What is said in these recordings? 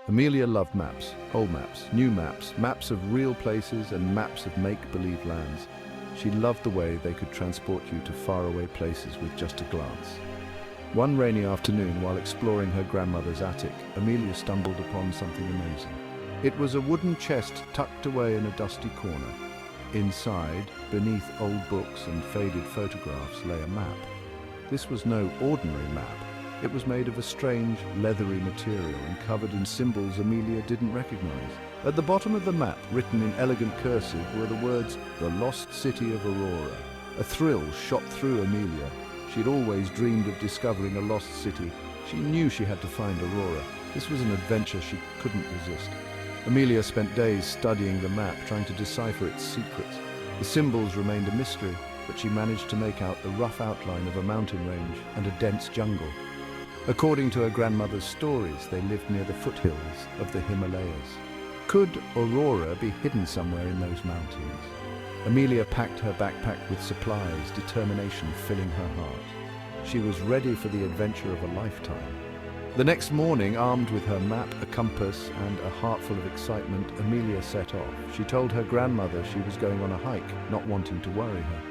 Amelia loved maps, old maps, new maps, maps of real places and maps of make-believe lands. She loved the way they could transport you to faraway places with just a glance. One rainy afternoon, while exploring her grandmother's attic, Amelia stumbled upon something amazing. It was a wooden chest tucked away in a dusty corner. Inside, beneath old books and faded photographs, lay a map. This was no ordinary map. It was made of a strange, leathery material and covered in symbols Amelia didn't recognize. At the bottom of the map, written in elegant cursive, were the words, "The Lost City of Aurora." A thrill shot through Amelia. She'd always dreamed of discovering a lost city. She knew she had to find Aurora. This was an adventure she couldn't resist. Amelia spent days studying the map, trying to decipher its secrets. The symbols remained a mystery, but she managed to make out the rough outline of a mountain range and a dense jungle. According to her grandmother's stories, they lived near the foothills of the Himalayas. Could Aurora be hidden somewhere in those mountains? Amelia packed her backpack with supplies, determination filling her heart. She was ready for the adventure of a lifetime. The next morning, armed with her map, a compass, and a heart full of excitement, Amelia set off. She told her grandmother she was going on a hike, not wanting to worry her.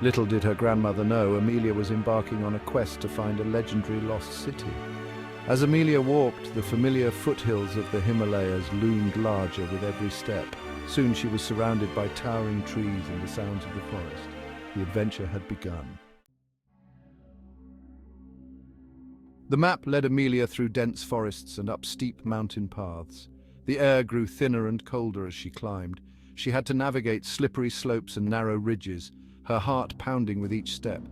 Little did her grandmother know, Amelia was embarking on a quest to find a legendary lost city. As Amelia walked, the familiar foothills of the Himalayas loomed larger with every step. Soon she was surrounded by towering trees and the sounds of the forest. The adventure had begun. The map led Amelia through dense forests and up steep mountain paths. The air grew thinner and colder as she climbed. She had to navigate slippery slopes and narrow ridges, her heart pounding with each step.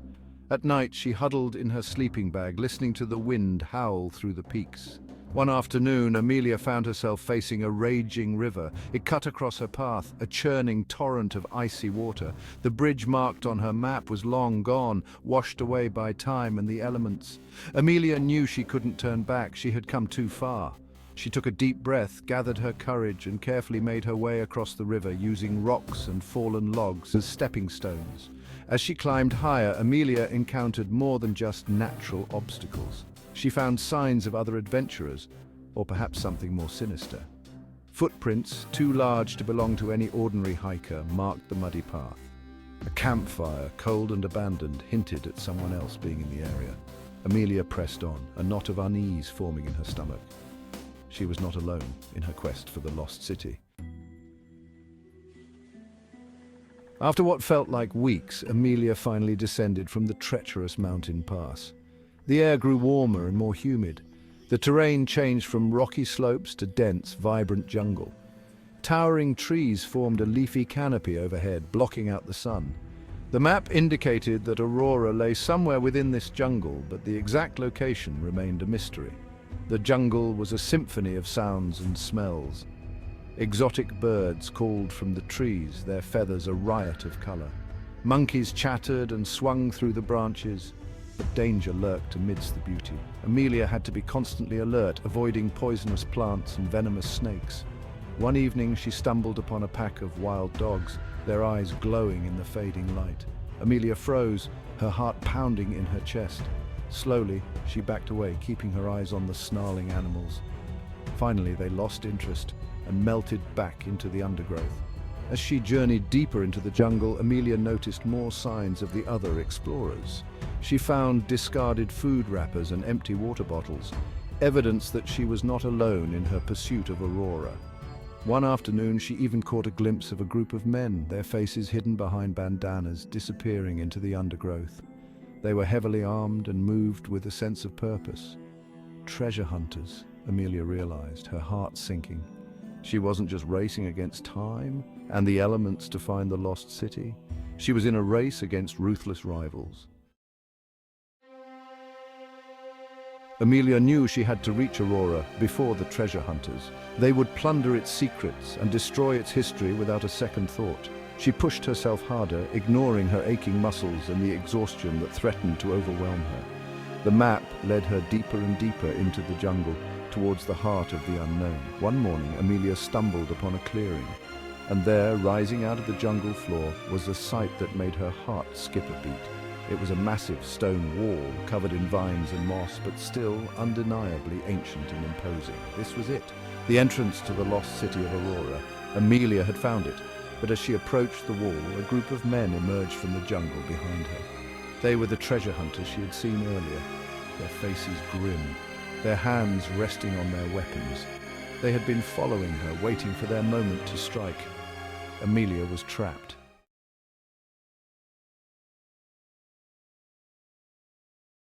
At night, she huddled in her sleeping bag, listening to the wind howl through the peaks. One afternoon, Amelia found herself facing a raging river. It cut across her path, a churning torrent of icy water. The bridge marked on her map was long gone, washed away by time and the elements. Amelia knew she couldn't turn back. She had come too far. She took a deep breath, gathered her courage, and carefully made her way across the river, using rocks and fallen logs as stepping stones. As she climbed higher, Amelia encountered more than just natural obstacles. She found signs of other adventurers, or perhaps something more sinister. Footprints, too large to belong to any ordinary hiker, marked the muddy path. A campfire, cold and abandoned, hinted at someone else being in the area. Amelia pressed on, a knot of unease forming in her stomach. She was not alone in her quest for the lost city. After what felt like weeks, Amelia finally descended from the treacherous mountain pass. The air grew warmer and more humid. The terrain changed from rocky slopes to dense, vibrant jungle. Towering trees formed a leafy canopy overhead, blocking out the sun. The map indicated that Aurora lay somewhere within this jungle, but the exact location remained a mystery. The jungle was a symphony of sounds and smells. Exotic birds called from the trees, their feathers a riot of color. Monkeys chattered and swung through the branches, but danger lurked amidst the beauty. Amelia had to be constantly alert, avoiding poisonous plants and venomous snakes. One evening, she stumbled upon a pack of wild dogs, their eyes glowing in the fading light. Amelia froze, her heart pounding in her chest. Slowly, she backed away, keeping her eyes on the snarling animals. Finally, they lost interest and melted back into the undergrowth. As she journeyed deeper into the jungle, Amelia noticed more signs of the other explorers. She found discarded food wrappers and empty water bottles, evidence that she was not alone in her pursuit of Aurora. One afternoon, she even caught a glimpse of a group of men, their faces hidden behind bandanas, disappearing into the undergrowth. They were heavily armed and moved with a sense of purpose. Treasure hunters, Amelia realized, her heart sinking. She wasn't just racing against time and the elements to find the lost city. She was in a race against ruthless rivals. Amelia knew she had to reach Aurora before the treasure hunters. They would plunder its secrets and destroy its history without a second thought. She pushed herself harder, ignoring her aching muscles and the exhaustion that threatened to overwhelm her. The map led her deeper and deeper into the jungle, towards the heart of the unknown. One morning, Amelia stumbled upon a clearing, and there, rising out of the jungle floor, was a sight that made her heart skip a beat. It was a massive stone wall, covered in vines and moss, but still undeniably ancient and imposing. This was it, The entrance to the Lost City of Aurora. Amelia had found it, but as she approached the wall, a group of men emerged from the jungle behind her. They were the treasure hunters she had seen earlier, their faces grim, their hands resting on their weapons. They had been following her, waiting for their moment to strike. Amelia was trapped.